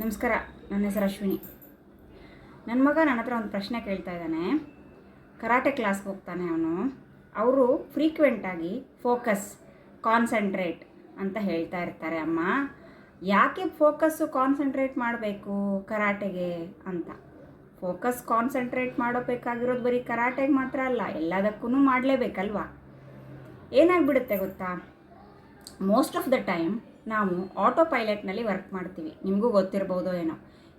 ನಮಸ್ಕಾರ. ನನ್ನ ಹೆಸರು ಅಶ್ವಿನಿ. ನನ್ನ ಮಗ ನನ್ನ ಹತ್ರ ಒಂದು ಪ್ರಶ್ನೆ ಕೇಳ್ತಾ ಇದ್ದಾನೆ. ಕರಾಟೆ ಕ್ಲಾಸ್ಗೆ ಹೋಗ್ತಾನೆ ಅವನು. ಅವರು ಫ್ರೀಕ್ವೆಂಟಾಗಿ ಫೋಕಸ್, ಕಾನ್ಸಂಟ್ರೇಟ್ ಅಂತ ಹೇಳ್ತಾ ಇರ್ತಾರೆ. ಅಮ್ಮ, ಯಾಕೆ ಫೋಕಸ್ಸು ಕಾನ್ಸಂಟ್ರೇಟ್ ಮಾಡಬೇಕು ಕರಾಟೆಗೆ ಅಂತ. ಫೋಕಸ್ ಕಾನ್ಸಂಟ್ರೇಟ್ ಮಾಡಬೇಕಾಗಿರೋದು ಬರೀ ಕರಾಟೆಗೆ ಮಾತ್ರ ಅಲ್ಲ, ಎಲ್ಲದಕ್ಕೂ ಮಾಡಲೇಬೇಕಲ್ವಾ. ಏನಾಗ್ಬಿಡುತ್ತೆ ಗೊತ್ತಾ, ಮೋಸ್ಟ್ ಆಫ್ ದ ಟೈಮ್ ನಾವು ಆಟೋ ಪೈಲಟ್ನಲ್ಲಿ ವರ್ಕ್ ಮಾಡ್ತೀವಿ. ನಿಮಗೂ ಗೊತ್ತಿರ್ಬೋದು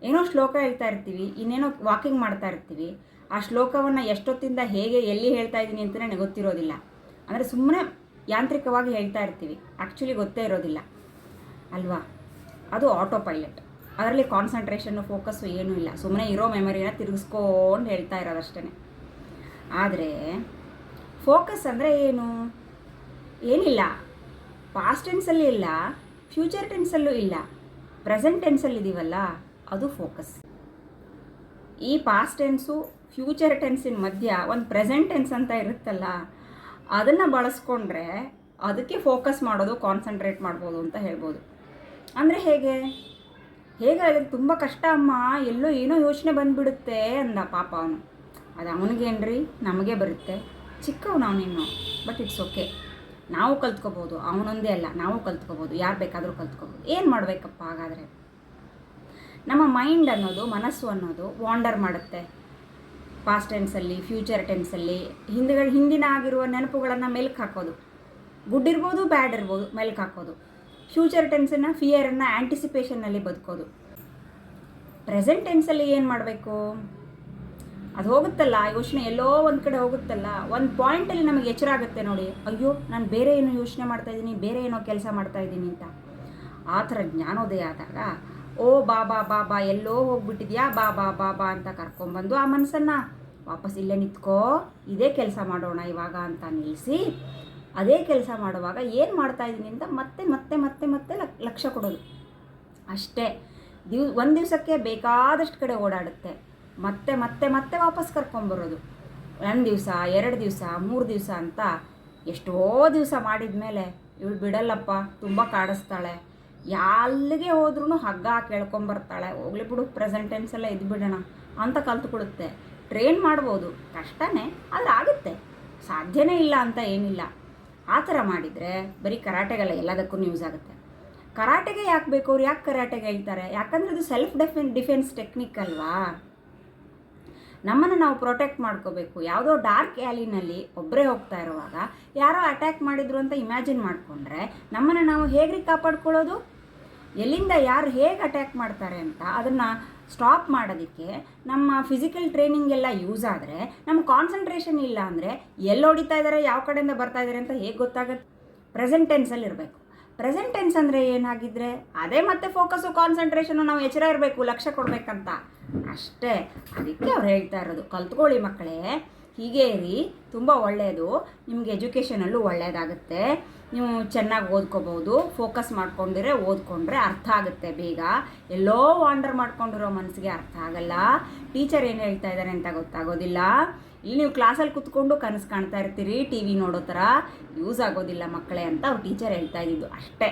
ಏನೋ ಶ್ಲೋಕ ಹೇಳ್ತಾ ಇರ್ತೀವಿ, ಇನ್ನೇನೋ ವಾಕಿಂಗ್ ಮಾಡ್ತಾ ಇರ್ತೀವಿ. ಆ ಶ್ಲೋಕವನ್ನು ಎಷ್ಟೊತ್ತಿಂದ ಹೇಗೆ ಎಲ್ಲಿ ಹೇಳ್ತಾ ಇದ್ದೀನಿ ಅಂತಲೇ ನನಗೆ ಗೊತ್ತಿರೋದಿಲ್ಲ. ಅಂದರೆ ಸುಮ್ಮನೆ ಯಾಂತ್ರಿಕವಾಗಿ ಹೇಳ್ತಾ ಇರ್ತೀವಿ, ಆ್ಯಕ್ಚುಲಿ ಗೊತ್ತೇ ಇರೋದಿಲ್ಲ ಅಲ್ವಾ. ಅದು ಆಟೋ ಪೈಲಟ್. ಅದರಲ್ಲಿ ಕಾನ್ಸಂಟ್ರೇಷನ್ನು, ಫೋಕಸ್ಸು ಏನೂ ಇಲ್ಲ. ಸುಮ್ಮನೆ ಇರೋ ಮೆಮೊರಿನ ತಿರುಗಿಸ್ಕೊಂಡು ಹೇಳ್ತಾ ಇರೋದಷ್ಟೇ. ಆದರೆ ಫೋಕಸ್ ಅಂದರೆ ಏನಿಲ್ಲ, ಪಾಸ್ಟ್ ಟೆನ್ಸಲ್ಲಿ ಇಲ್ಲ, ಫ್ಯೂಚರ್ ಟೆನ್ಸಲ್ಲೂ ಇಲ್ಲ, ಪ್ರೆಸೆಂಟ್ ಟೆನ್ಸಲ್ಲಿ ಇದೀವಲ್ಲ, ಅದು ಫೋಕಸ್. ಈ ಪಾಸ್ಟ್ ಟೆನ್ಸು ಫ್ಯೂಚರ್ ಟೆನ್ಸಿನ ಮಧ್ಯ ಒಂದು ಪ್ರೆಸೆಂಟ್ ಟೆನ್ಸ್ ಅಂತ ಇರುತ್ತಲ್ಲ, ಅದನ್ನು ಬಳಸ್ಕೊಂಡ್ರೆ ಅದಕ್ಕೆ ಫೋಕಸ್ ಮಾಡೋದು, ಕಾನ್ಸಂಟ್ರೇಟ್ ಮಾಡ್ಬೋದು ಅಂತ ಹೇಳ್ಬೋದು. ಅಂದರೆ ಹೇಗೆ ಅದಕ್ಕೆ ತುಂಬ ಕಷ್ಟ ಅಮ್ಮ, ಎಲ್ಲೋ ಏನೋ ಯೋಚನೆ ಬಂದುಬಿಡುತ್ತೆ ಅಂದ ಪಾಪ ಅವನು. ಅದು ಅವನಿಗೇನ್ರಿ, ನಮಗೆ ಬರುತ್ತೆ. ಚಿಕ್ಕವನು ಅವನಿನ್ನು, ಬಟ್ ಇಟ್ಸ್ ಓಕೆ. ನಾವು ಕಲ್ತ್ಕೋಬೋದು, ಅವನೊಂದೇ ಅಲ್ಲ, ನಾವು ಕಲ್ತ್ಕೋಬೋದು, ಯಾರು ಬೇಕಾದರೂ ಕಲ್ತ್ಕೋಬೋದು. ಏನು ಮಾಡಬೇಕಪ್ಪ ಹಾಗಾದರೆ? ನಮ್ಮ ಮೈಂಡ್ ಅನ್ನೋದು, ಮನಸ್ಸು ಅನ್ನೋದು ವಾಂಡರ್ ಮಾಡುತ್ತೆ. ಪಾಸ್ಟ್ ಟೆನ್ಸಲ್ಲಿ, ಫ್ಯೂಚರ್ ಟೆನ್ಸಲ್ಲಿ ಹಿಂದಿನ ಆಗಿರುವ ನೆನಪುಗಳನ್ನು ಮೆಲ್ಕು ಹಾಕೋದು. ಗುಡ್ ಇರ್ಬೋದು, ಬ್ಯಾಡ್ ಇರ್ಬೋದು, ಮೆಲ್ಕು ಹಾಕೋದು. ಫ್ಯೂಚರ್ ಟೆನ್ಸನ್ನು, ಫಿಯರನ್ನು ಆ್ಯಂಟಿಸಿಪೇಷನ್ನಲ್ಲಿ ಬದುಕೋದು. ಪ್ರೆಸೆಂಟ್ ಟೆನ್ಸಲ್ಲಿ ಏನು ಮಾಡಬೇಕು? ಅದು ಹೋಗುತ್ತಲ್ಲ, ಯೋಚನೆ ಎಲ್ಲೋ ಒಂದು ಕಡೆ ಹೋಗುತ್ತಲ್ಲ, ಒಂದು ಪಾಯಿಂಟಲ್ಲಿ ನಮಗೆ ಎಚ್ಚರ ಆಗುತ್ತೆ ನೋಡಿ, ಅಯ್ಯೋ ನಾನು ಬೇರೆ ಏನೋ ಯೋಚನೆ ಮಾಡ್ತಾಯಿದ್ದೀನಿ, ಬೇರೆ ಏನೋ ಕೆಲಸ ಮಾಡ್ತಾಯಿದ್ದೀನಿ ಅಂತ. ಆ ಥರ ಜ್ಞಾನೋದಯ ಆದಾಗ, ಓ ಬಾ ಎಲ್ಲೋ ಹೋಗ್ಬಿಟ್ಟಿದ್ಯಾ, ಬಾ ಅಂತ ಕರ್ಕೊಂಬಂದು ಆ ಮನಸ್ಸನ್ನು ವಾಪಸ್ ಇಲ್ಲೇ ನಿಂತ್ಕೋ, ಇದೇ ಕೆಲಸ ಮಾಡೋಣ ಇವಾಗ ಅಂತ ನಿಲ್ಲಿಸಿ, ಅದೇ ಕೆಲಸ ಮಾಡುವಾಗ ಏನು ಮಾಡ್ತಾಯಿದ್ದೀನಿ ಅಂತ ಮತ್ತೆ ಲಕ್ಷ್ಯ ಕೊಡೋದು ಅಷ್ಟೇ. ಒಂದು ದಿವಸಕ್ಕೆ ಬೇಕಾದಷ್ಟು ಕಡೆ ಓಡಾಡುತ್ತೆ, ಮತ್ತೆ ವಾಪಸ್ ಕರ್ಕೊಂಬರೋದು. 1 ದಿವಸ, 2 ದಿವಸ, 3 ದಿವಸ ಅಂತ ಎಷ್ಟೋ ದಿವಸ ಮಾಡಿದ ಮೇಲೆ ಇವಳು ಬಿಡಲ್ಲಪ್ಪ, ತುಂಬ ಕಾಡಿಸ್ತಾಳೆ, ಎಲ್ಲಿಗೆ ಹೋದ್ರೂ ಹಗ್ಗ ಕೇಳ್ಕೊಂಬರ್ತಾಳೆ, ಹೋಗ್ಲಿ ಬಿಡು ಪ್ರೆಸೆಂಟ್ ಟೆನ್ಸೆಲ್ಲ ಇದ್ಬಿಡೋಣ ಅಂತ ಕಲ್ತ್ಕೊಡುತ್ತೆ. ಟ್ರೈನ್ ಮಾಡ್ಬೋದು, ಕಷ್ಟನೇ, ಆದರೆ ಆಗುತ್ತೆ, ಸಾಧ್ಯನೇ ಇಲ್ಲ ಅಂತ ಏನಿಲ್ಲ. ಆ ಥರ ಮಾಡಿದರೆ ಬರೀ ಕರಾಟೆಗಲ್ಲ, ಎಲ್ಲದಕ್ಕೂ ಯೂಸ್ ಆಗುತ್ತೆ. ಕರಾಟೆಗೆ ಯಾಕೆ ಬೇಕು, ಅವ್ರು ಯಾಕೆ ಕರಾಟೆಗೆ ಹೇಳ್ತಾರೆ? ಯಾಕಂದರೆ ಅದು ಸೆಲ್ಫ್ ಡಿಫೆನ್ಸ್ ಟೆಕ್ನಿಕ್ ಅಲ್ವಾ. ನಮ್ಮನ್ನು ನಾವು ಪ್ರೊಟೆಕ್ಟ್ ಮಾಡ್ಕೋಬೇಕು. ಯಾವುದೋ ಡಾರ್ಕ್ ಆ್ಯಲಿನಲ್ಲಿ ಒಬ್ಬರೇ ಹೋಗ್ತಾ ಇರುವಾಗ ಯಾರೋ ಅಟ್ಯಾಕ್ ಮಾಡಿದ್ರು ಅಂತ ಇಮ್ಯಾಜಿನ್ ಮಾಡಿಕೊಂಡ್ರೆ ನಮ್ಮನ್ನು ನಾವು ಹೇಗೆ ಕಾಪಾಡ್ಕೊಳ್ಳೋದು? ಎಲ್ಲಿಂದ ಯಾರು ಹೇಗೆ ಅಟ್ಯಾಕ್ ಮಾಡ್ತಾರೆ ಅಂತ ಅದನ್ನು ಸ್ಟಾಪ್ ಮಾಡೋದಕ್ಕೆ ನಮ್ಮ ಫಿಸಿಕಲ್ ಟ್ರೈನಿಂಗ್ ಎಲ್ಲ ಯೂಸ್ ಆದರೆ, ನಮ್ಮ ಕಾನ್ಸಂಟ್ರೇಷನ್ ಇಲ್ಲ ಅಂದರೆ ಎಲ್ಲಿ ಹೊಡಿತಾ ಇದ್ದಾರೆ, ಯಾವ ಕಡೆಯಿಂದ ಬರ್ತಾ ಇದ್ದಾರೆ ಅಂತ ಹೇಗೆ ಗೊತ್ತಾಗುತ್ತೆ? ಪ್ರೆಸೆಂಟ್ ಟೆನ್ಸಲ್ಲಿ ಇರಬೇಕು. ಪ್ರೆಸೆಂಟ್ ಟೆನ್ಸ್ ಅಂದರೆ ಏನಾಗಿದ್ದರೆ ಅದೇ ಮತ್ತೆ ಫೋಕಸ್ಸು, ಕಾನ್ಸಂಟ್ರೇಷನು, ನಾವು ಎಚ್ಚರ ಇರಬೇಕು, ಲಕ್ಷ್ಯ ಕೊಡಬೇಕಂತ ಅಷ್ಟೇ. ಅದಕ್ಕೆ ಅವ್ರು ಹೇಳ್ತಾ ಇರೋದು, ಕಲ್ತ್ಕೊಳ್ಳಿ ಮಕ್ಕಳೇ, ಹೀಗೆ ಇರಿ, ತುಂಬ ಒಳ್ಳೆಯದು, ನಿಮಗೆ ಎಜುಕೇಷನಲ್ಲೂ ಒಳ್ಳೆಯದಾಗುತ್ತೆ, ನೀವು ಚೆನ್ನಾಗಿ ಓದ್ಕೋಬೋದು, ಫೋಕಸ್ ಓದ್ಕೊಂಡ್ರೆ ಅರ್ಥ ಆಗುತ್ತೆ ಬೇಗ. ಎಲ್ಲೋ ವಾಂಡರ್ ಮಾಡ್ಕೊಂಡಿರೋ ಮನಸ್ಸಿಗೆ ಅರ್ಥ ಆಗಲ್ಲ, ಟೀಚರ್ ಏನು ಹೇಳ್ತಾ ಇದ್ದಾರೆ ಅಂತ ಗೊತ್ತಾಗೋದಿಲ್ಲ. ಇಲ್ಲಿ ನೀವು ಕ್ಲಾಸಲ್ಲಿ ಕೂತ್ಕೊಂಡು ಕನಸು ಕಾಣ್ತಾ ಇರ್ತೀರಿ, ಟಿ ವಿ ನೋಡೋ ಥರ, ಯೂಸ್ ಆಗೋದಿಲ್ಲ ಮಕ್ಕಳೇ ಅಂತ ಅವ್ರು ಟೀಚರ್ ಹೇಳ್ತಾ ಇದ್ದಿದ್ದು ಅಷ್ಟೇ.